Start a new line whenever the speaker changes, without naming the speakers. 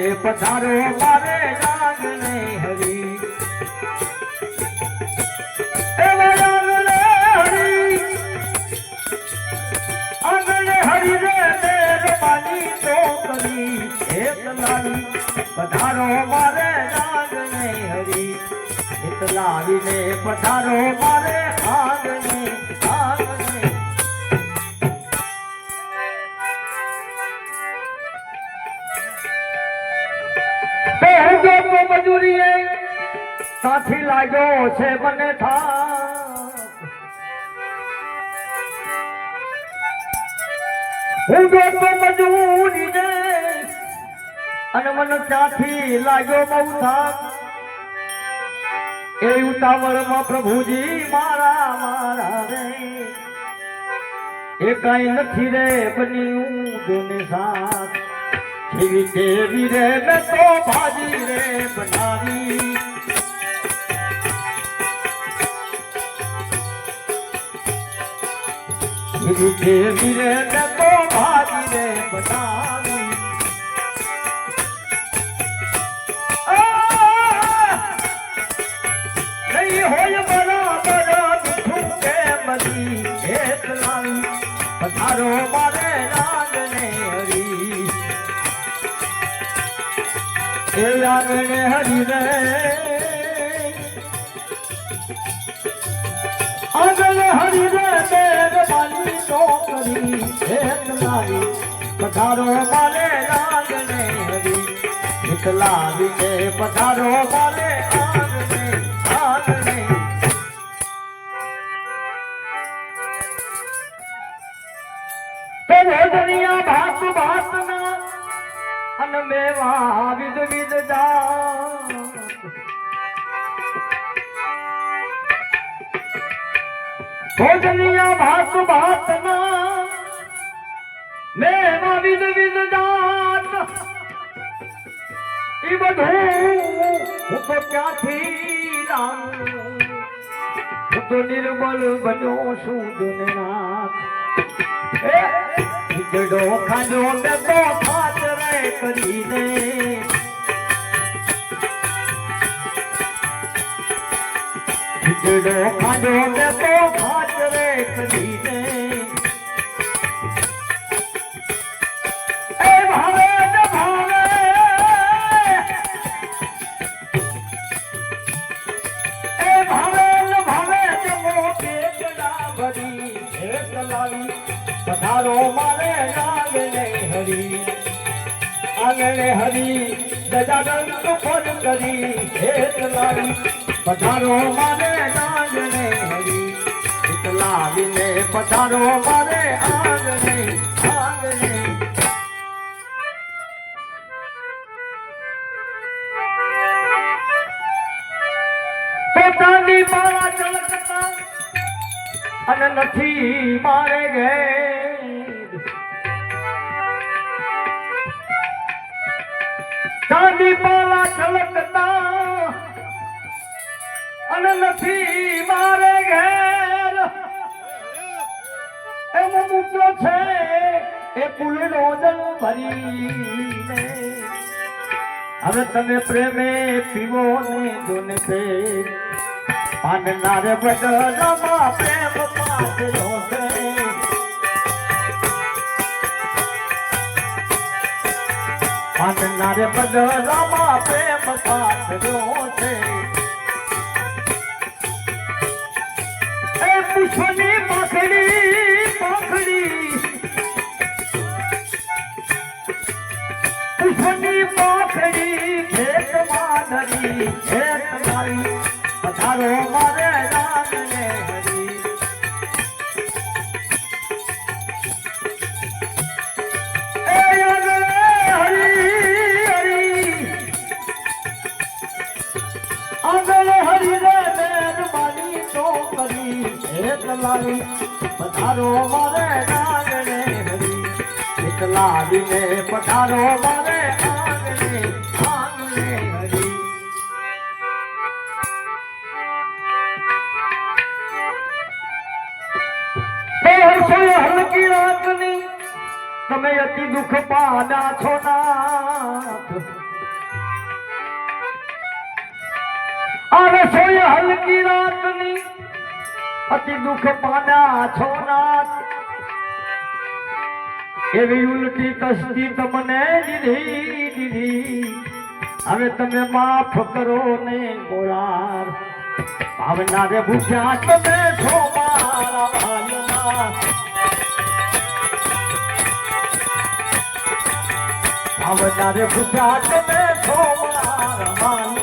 પધારો મારે આંગણે હરી આંગણે હરી રે મહેરબાની તો કરી લાવી પધારો મારે આંગણે હરી લાવીને પધારો મારે આંગણે આંગણે મજૂરીએ સાથી લાગ્યો છે મને હું ગોતો મજૂરી ને અને મને ત્યાંથી લાગ્યો બહુ થાક એ ઉતાવળમાં પ્રભુજી મારા મારા રે એ કઈ નથી રે બન્યું જોને સાથ જેવી દેવી રે મેં તો ભાજી રે બનાવી જેવી દેવી રે મેં તો ભાજી રે બનાવી નહીં હોય બરાબર મીઠું કે મરી એક લાવી પધારો મારે આંગણે હરી એ આંગણે હરી રે આંગણે હરી રે મહેરબાની તો કરી એક લાવી પધારો મારે આંગણે હરી એક લાવીને પધારો મારે આંગણે આંગણે તો ભોજનિયા ભાત ભાતના અન મેવા વિધ વિધ જાત ભોજનિયા ભાત ભાતના મેવા વિધ વિધ જાત ઈ બધું હું તો ક્યાંથી લાવું હું તો નિર્બળ બન્યો છું દુનિયાનાથ ખીચડો ખાજો મેં તો ખાત રે કરીને ખીચડો ખાજો મેં તો ખાત રે કરીને એ ભાવે ને ભાવે એ ભાવે ને ભાવે ને મોટે ગળા ભરી એક લાવી પધારો મારે આંગણે હરી આંગણે હરી દજાદંત ફોન કરી એક લાવી પધારો મારે આંગણે હરી એક લાવીને પધારો મારે આંગણે આંગણે પોતાની મારા ચલકતા અને નથી મારે ઘેર ચાંદી પાલા છલકતા અને નથી મારે ઘેર એમ મૂક્યો છે એ પુલનો જલ ભરીને હવે તમે પ્રેમે પીવો ને જોને પે પાનનાર બદલામાં પ્રેમ પાછો છે પાનનાર બદલામાં પ્રેમ પાછો છે એ પુષ્પની પાંખડી પાંખડી પુષ્પની પાંખડી ખેતમાં ધરી ખેત મારી પધારો મારે આંગણે હરી એ આંગણે હરી હરી આંગણે હરી રે મહેરબાની તો કરી એક લાવી પધારો મારે આંગણે હરી એક લાવીને પધારો મારે આંગણે આંગણે હરી હલકી રાતની તમે અતિ દુઃખ પામ્યા છો નાથ આ રસોઈ હલકી રાતની અતિ દુઃખ પામ્યા છો નાથ એવી ઉલટી કસ્તી તમને દીધી હવે તમે માફ કરો ને મોરાર ભાવનારે ભૂખ્યા તમે છો મારા ભાલમાં ભાવનારે ભૂખ્યા તમે છો મારા ભાલમાં